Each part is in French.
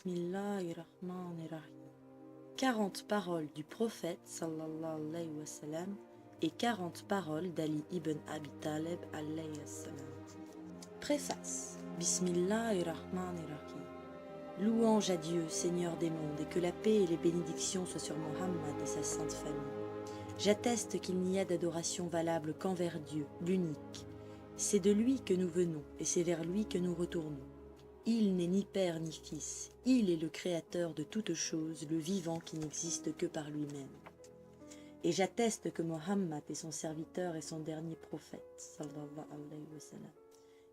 Bismillahirrahmanirrahim. 40 paroles du prophète sallallahu alayhi wa sallam et 40 paroles d'Ali ibn Abi Talib alayhi salam. Préface. Bismillahirrahmanirrahim. Louange à Dieu, Seigneur des mondes, et que la paix et les bénédictions soient sur Mohammed et sa sainte famille. J'atteste qu'il n'y a d'adoration valable qu'envers Dieu, l'unique. C'est de lui que nous venons, et c'est vers lui que nous retournons. Il n'est ni père ni fils, il est le créateur de toutes choses, le vivant qui n'existe que par lui-même. Et j'atteste que Mohammed est son serviteur et son dernier prophète, sallallahu alayhi wa sallam,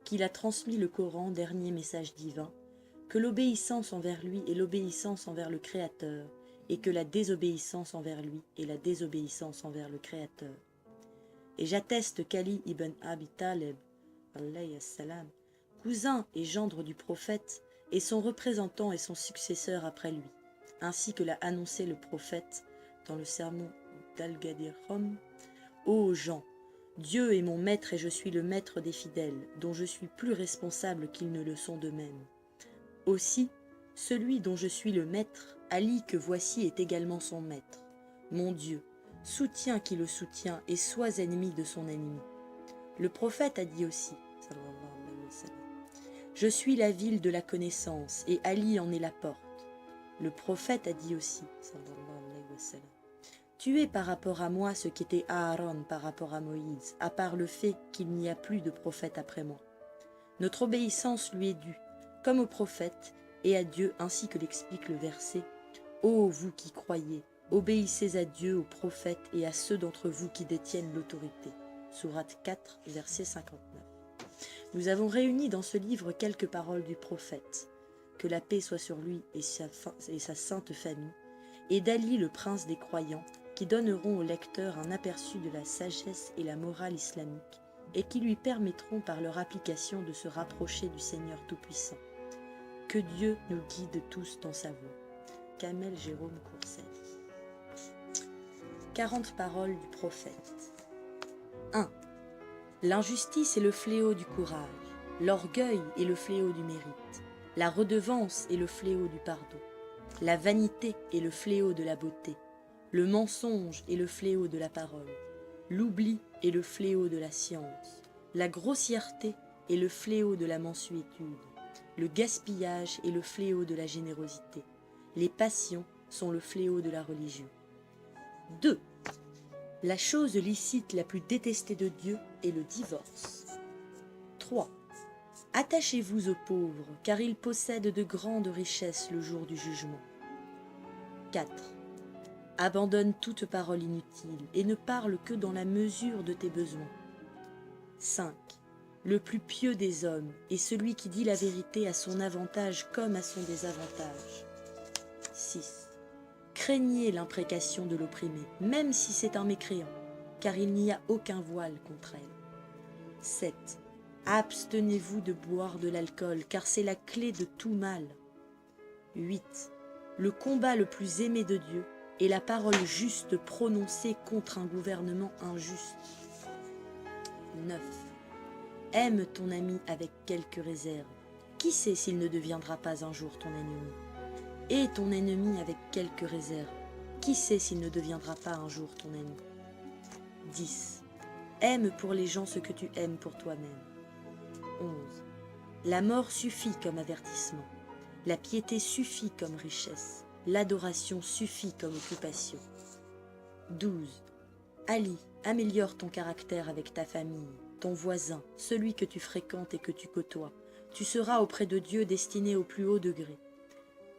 qu'il a transmis le Coran, dernier message divin, que l'obéissance envers lui est l'obéissance envers le Créateur, et que la désobéissance envers lui est la désobéissance envers le Créateur. Et j'atteste qu'Ali ibn Abi Talib, alayhi salam, cousin et gendre du prophète, est son représentant et son successeur après lui, ainsi que l'a annoncé le prophète dans le sermon d'Al-Ghadir Khom. Ô gens, Dieu est mon maître et je suis le maître des fidèles, dont je suis plus responsable qu'ils ne le sont d'eux-mêmes. Aussi, celui dont je suis le maître, Ali que voici est également son maître. Mon Dieu, soutiens qui le soutient et sois ennemi de son ennemi. Le prophète a dit aussi, sallallahu alayhi wa sallam, je suis la ville de la connaissance, et Ali en est la porte. Le prophète a dit aussi, sallallahu alayhi wa sallam, tu es par rapport à moi ce qu'était Aaron par rapport à Moïse, à part le fait qu'il n'y a plus de prophète après moi. Notre obéissance lui est due, comme au prophète, et à Dieu, ainsi que l'explique le verset, ô vous qui croyez, obéissez à Dieu, aux prophètes et à ceux d'entre vous qui détiennent l'autorité. Sourate 4, verset 59. Nous avons réuni dans ce livre quelques paroles du prophète, que la paix soit sur lui et sa sainte famille, et d'Ali le prince des croyants, qui donneront au lecteur un aperçu de la sagesse et la morale islamique, et qui lui permettront par leur application de se rapprocher du Seigneur Tout-Puissant. Que Dieu nous guide tous dans sa voie. Kamel Jérôme Courcelles. 40 paroles du prophète. 1. L'injustice est le fléau du courage, l'orgueil est le fléau du mérite, la redevance est le fléau du pardon, la vanité est le fléau de la beauté, le mensonge est le fléau de la parole, l'oubli est le fléau de la science, la grossièreté est le fléau de la mansuétude, le gaspillage est le fléau de la générosité, les passions sont le fléau de la religion. 2. La chose licite la plus détestée de Dieu est le divorce. 3. Attachez-vous aux pauvres, car ils possèdent de grandes richesses le jour du jugement. 4. Abandonne toute parole inutile et ne parle que dans la mesure de tes besoins. 5. Le plus pieux des hommes est celui qui dit la vérité à son avantage comme à son désavantage. 6. Craignez l'imprécation de l'opprimé, même si c'est un mécréant, car il n'y a aucun voile contre elle. 7. Abstenez-vous de boire de l'alcool, car c'est la clé de tout mal. 8. Le combat le plus aimé de Dieu est la parole juste prononcée contre un gouvernement injuste. 9. Aime ton ami avec quelques réserves. Qui sait s'il ne deviendra pas un jour ton ennemi? Et ton ennemi avec quelques réserves. Qui sait s'il ne deviendra pas un jour ton ennemi? 10. Aime pour les gens ce que tu aimes pour toi-même. 11. La mort suffit comme avertissement. La piété suffit comme richesse. L'adoration suffit comme occupation. 12. Ali, améliore ton caractère avec ta famille, ton voisin, celui que tu fréquentes et que tu côtoies. Tu seras auprès de Dieu destiné au plus haut degré.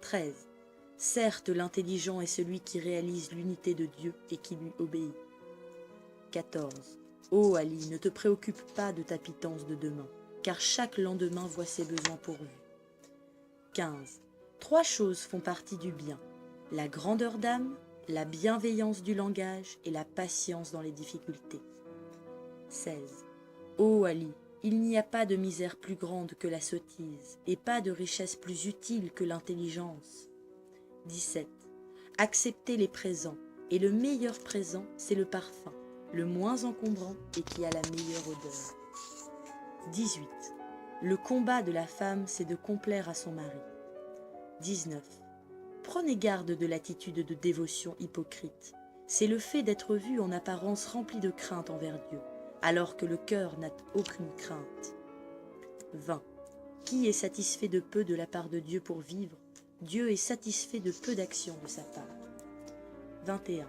13. Certes, l'intelligent est celui qui réalise l'unité de Dieu et qui lui obéit. 14. Ô Ali, ne te préoccupe pas de ta pitance de demain, car chaque lendemain voit ses besoins pourvus. 15. 3 choses font partie du bien, la grandeur d'âme, la bienveillance du langage et la patience dans les difficultés. 16. Ô Ali, il n'y a pas de misère plus grande que la sottise, et pas de richesse plus utile que l'intelligence. 17. Acceptez les présents, et le meilleur présent, c'est le parfum, le moins encombrant et qui a la meilleure odeur. 18. Le combat de la femme, c'est de complaire à son mari. 19. Prenez garde de l'attitude de dévotion hypocrite. C'est le fait d'être vu en apparence rempli de crainte envers Dieu, alors que le cœur n'a aucune crainte. 20. Qui est satisfait de peu de la part de Dieu pour vivre? Dieu est satisfait de peu d'actions de sa part. 21.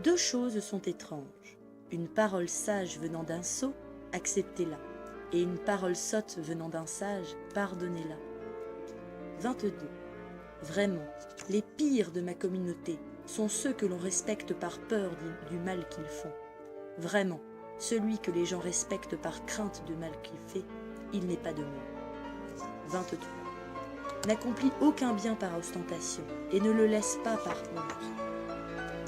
Deux choses sont étranges. Une parole sage venant d'un sot, acceptez-la, et une parole sotte venant d'un sage, pardonnez-la. 22. Vraiment, les pires de ma communauté sont ceux que l'on respecte par peur du mal qu'ils font. Vraiment, celui que les gens respectent par crainte du mal qu'il fait, il n'est pas de moi. 23. N'accomplis aucun bien par ostentation, et ne le laisse pas par honte.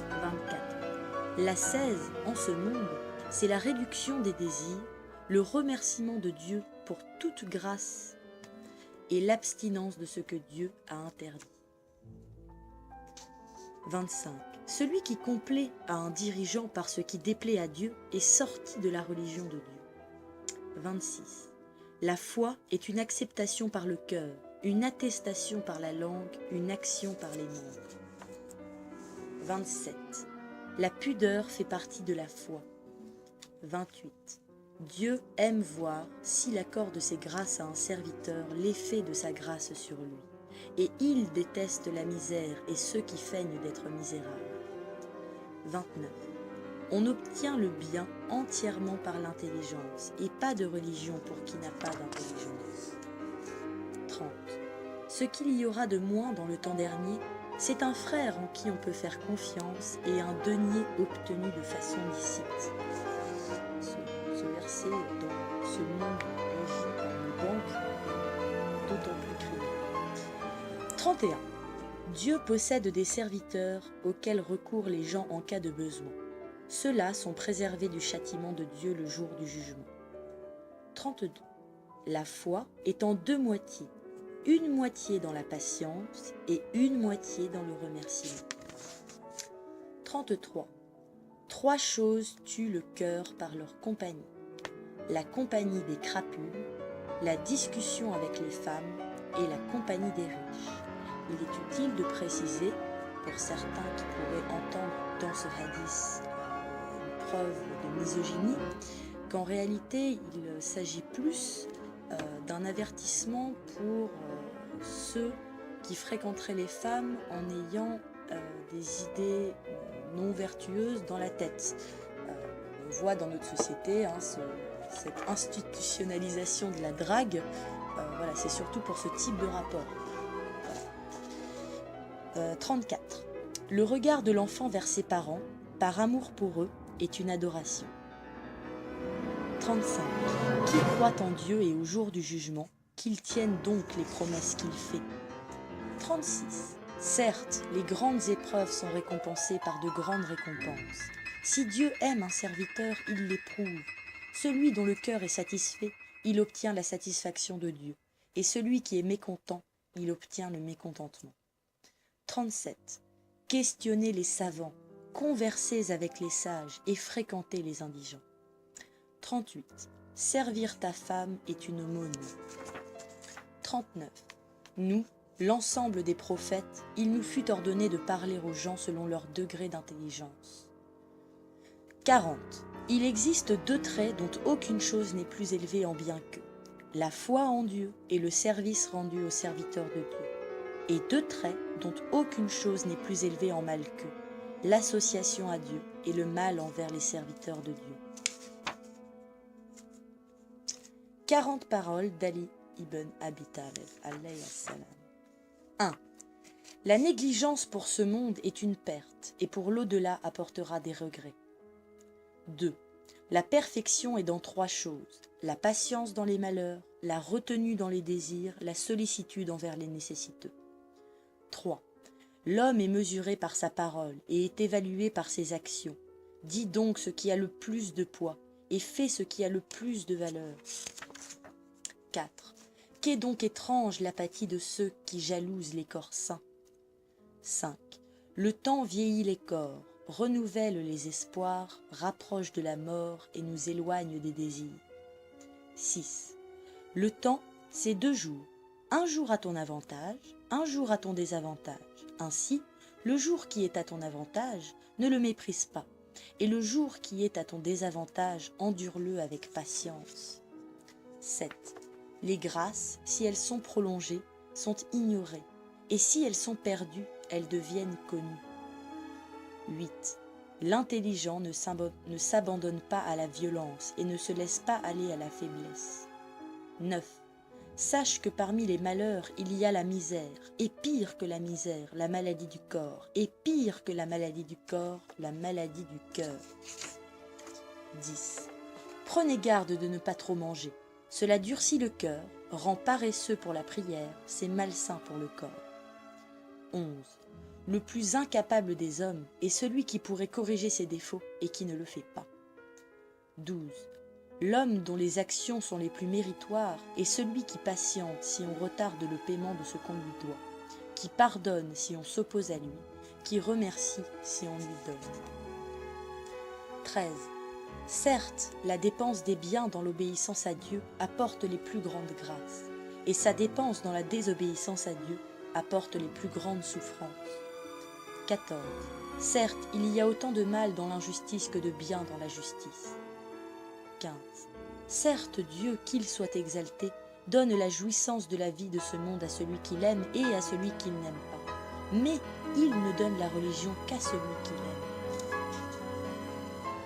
24. L'ascèse, en ce monde, c'est la réduction des désirs, le remerciement de Dieu pour toute grâce et l'abstinence de ce que Dieu a interdit. 25. Celui qui complaît à un dirigeant par ce qui déplaît à Dieu est sorti de la religion de Dieu. 26. La foi est une acceptation par le cœur, une attestation par la langue, une action par les membres. 27. La pudeur fait partie de la foi. 28. Dieu aime voir, s'il accorde ses grâces à un serviteur, l'effet de sa grâce sur lui. Et il déteste la misère et ceux qui feignent d'être misérables. 29. On obtient le bien entièrement par l'intelligence, et pas de religion pour qui n'a pas d'intelligence. 30. Ce qu'il y aura de moins dans le temps dernier, c'est un frère en qui on peut faire confiance et un denier obtenu de façon licite. Ce verset dans ce monde régi par une banque, d'autant plus criant. 31. Dieu possède des serviteurs auxquels recourent les gens en cas de besoin. Ceux-là sont préservés du châtiment de Dieu le jour du jugement. 32. La foi est en deux moitiés, une moitié dans la patience et une moitié dans le remerciement. 33. Trois choses tuent le cœur par leur compagnie. La compagnie des crapules, la discussion avec les femmes et la compagnie des riches. Il est utile de préciser, pour certains qui pourraient entendre dans ce hadith une preuve de misogynie, qu'en réalité il s'agit plus d'un avertissement pour ceux qui fréquenteraient les femmes en ayant des idées non vertueuses dans la tête. On voit dans notre société cette institutionnalisation de la drague, voilà, c'est surtout pour ce type de rapport. 34. Le regard de l'enfant vers ses parents, par amour pour eux, est une adoration. 35. Qui croit en Dieu et au jour du jugement, qu'il tienne donc les promesses qu'il fait. 36. Certes, les grandes épreuves sont récompensées par de grandes récompenses. Si Dieu aime un serviteur, il l'éprouve. Celui dont le cœur est satisfait, il obtient la satisfaction de Dieu. Et celui qui est mécontent, il obtient le mécontentement. 37. Questionnez les savants, conversez avec les sages et fréquentez les indigents. 38. Servir ta femme est une aumône. 39. Nous, l'ensemble des prophètes, il nous fut ordonné de parler aux gens selon leur degré d'intelligence. 40. Il existe deux traits dont aucune chose n'est plus élevée en bien qu'eux, la foi en Dieu et le service rendu aux serviteurs de Dieu. Et deux traits dont aucune chose n'est plus élevée en mal qu'eux, l'association à Dieu et le mal envers les serviteurs de Dieu. 40 paroles d'Ali ibn Abi Talib, alayhi salam. 1. La négligence pour ce monde est une perte, et pour l'au-delà apportera des regrets. 2. La perfection est dans trois choses, la patience dans les malheurs, la retenue dans les désirs, la sollicitude envers les nécessiteux. 3. L'homme est mesuré par sa parole et est évalué par ses actions. Dis donc ce qui a le plus de poids et fais ce qui a le plus de valeur. 4. Qu'est donc étrange l'apathie de ceux qui jalousent les corps sains. 5. Le temps vieillit les corps, renouvelle les espoirs, rapproche de la mort et nous éloigne des désirs. 6. Le temps, c'est 2 jours, un jour à ton avantage, un jour à ton désavantage. Ainsi, le jour qui est à ton avantage, ne le méprise pas, et le jour qui est à ton désavantage, endure-le avec patience. 7. Les grâces, si elles sont prolongées, sont ignorées, et si elles sont perdues, elles deviennent connues. 8. L'intelligent ne s'abandonne pas à la violence et ne se laisse pas aller à la faiblesse. 9. Sache que parmi les malheurs, il y a la misère, et pire que la misère, la maladie du corps, et pire que la maladie du corps, la maladie du cœur. 10. Prenez garde de ne pas trop manger. Cela durcit le cœur, rend paresseux pour la prière, c'est malsain pour le corps. 11. Le plus incapable des hommes est celui qui pourrait corriger ses défauts et qui ne le fait pas. 12. L'homme dont les actions sont les plus méritoires est celui qui patiente si on retarde le paiement de ce qu'on lui doit, qui pardonne si on s'oppose à lui, qui remercie si on lui donne. 13. Certes, la dépense des biens dans l'obéissance à Dieu apporte les plus grandes grâces, et sa dépense dans la désobéissance à Dieu apporte les plus grandes souffrances. 14. Certes, il y a autant de mal dans l'injustice que de bien dans la justice. 15. Certes, Dieu, qu'il soit exalté, donne la jouissance de la vie de ce monde à celui qu'il aime et à celui qu'il n'aime pas. Mais il ne donne la religion qu'à celui qu'il aime.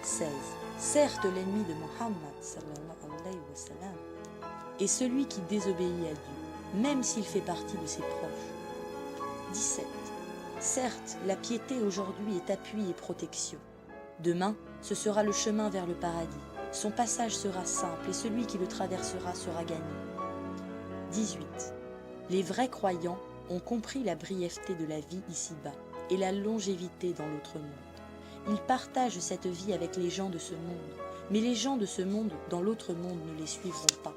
16. Certes, l'ennemi de Mohammed sallallahu alayhi wa sallam est celui qui désobéit à Dieu, même s'il fait partie de ses proches. 17. Certes, la piété aujourd'hui est appui et protection. Demain, ce sera le chemin vers le paradis. Son passage sera simple et celui qui le traversera sera gagné. 18. Les vrais croyants ont compris la brièveté de la vie ici-bas et la longévité dans l'autre monde. Ils partagent cette vie avec les gens de ce monde, mais les gens de ce monde dans l'autre monde ne les suivront pas.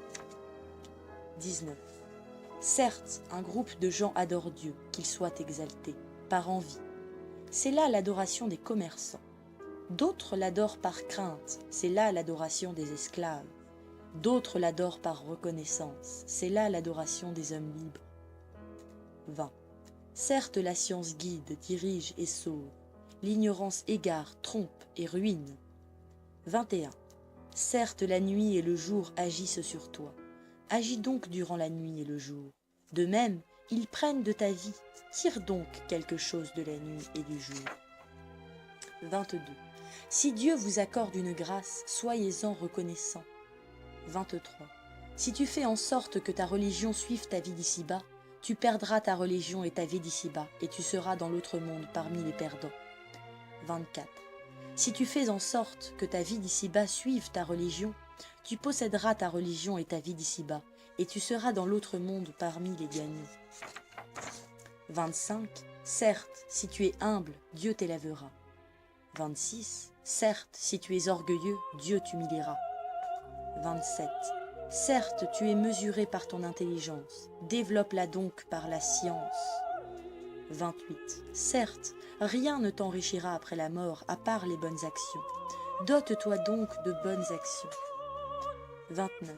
19. Certes, un groupe de gens adore Dieu, qu'il soit exalté, par envie. C'est là l'adoration des commerçants. D'autres l'adorent par crainte, c'est là l'adoration des esclaves. D'autres l'adorent par reconnaissance, c'est là l'adoration des hommes libres. 20. Certes, la science guide, dirige et sauve. L'ignorance égare, trompe et ruine. 21. Certes, la nuit et le jour agissent sur toi. Agis donc durant la nuit et le jour. De même, ils prennent de ta vie. Tire donc quelque chose de la nuit et du jour. 22. Si Dieu vous accorde une grâce, soyez-en reconnaissants. 23. Si tu fais en sorte que ta religion suive ta vie d'ici-bas, tu perdras ta religion et ta vie d'ici-bas, et tu seras dans l'autre monde parmi les perdants. 24. Si tu fais en sorte que ta vie d'ici-bas suive ta religion, tu posséderas ta religion et ta vie d'ici-bas, et tu seras dans l'autre monde parmi les gagnants. 25. Certes, si tu es humble, Dieu t'élèvera. 26. Certes, si tu es orgueilleux, Dieu t'humiliera. 27. Certes, tu es mesuré par ton intelligence, développe-la donc par la science. 28. Certes, rien ne t'enrichira après la mort à part les bonnes actions. Dote-toi donc de bonnes actions. 29.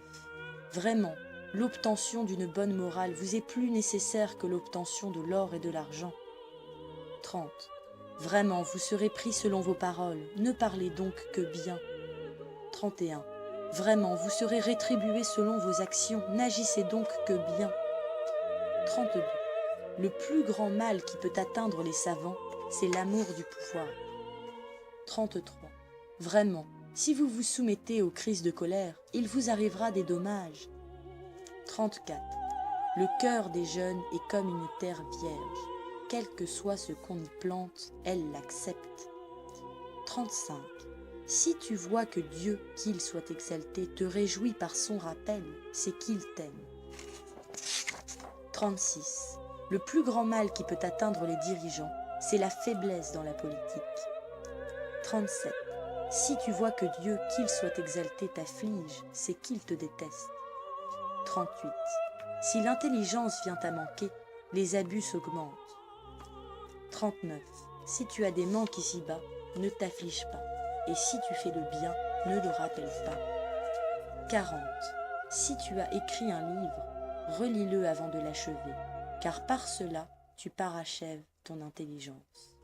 Vraiment, l'obtention d'une bonne morale vous est plus nécessaire que l'obtention de l'or et de l'argent. 30. Vraiment, vous serez pris selon vos paroles, ne parlez donc que bien. 31. Vraiment, vous serez rétribué selon vos actions, n'agissez donc que bien. 32. Le plus grand mal qui peut atteindre les savants, c'est l'amour du pouvoir. 33. Vraiment, si vous vous soumettez aux crises de colère, il vous arrivera des dommages. 34. Le cœur des jeunes est comme une terre vierge. Quel que soit ce qu'on y plante, elle l'accepte. 35. Si tu vois que Dieu, qu'il soit exalté, te réjouit par son rappel, c'est qu'il t'aime. 36. Le plus grand mal qui peut atteindre les dirigeants, c'est la faiblesse dans la politique. 37. Si tu vois que Dieu, qu'il soit exalté, t'afflige, c'est qu'il te déteste. 38. Si l'intelligence vient à manquer, les abus s'augmentent. 39. Si tu as des manques ici-bas, ne t'afflige pas, et si tu fais le bien, ne le rappelle pas. 40. Si tu as écrit un livre, relis-le avant de l'achever, car par cela, tu parachèves ton intelligence.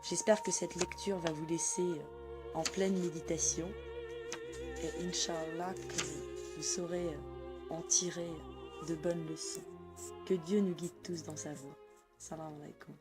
J'espère que cette lecture va vous laisser en pleine méditation et Inch'Allah que vous saurez en tirer de bonnes leçons. Que Dieu nous guide tous dans sa voie. Salam alaikum.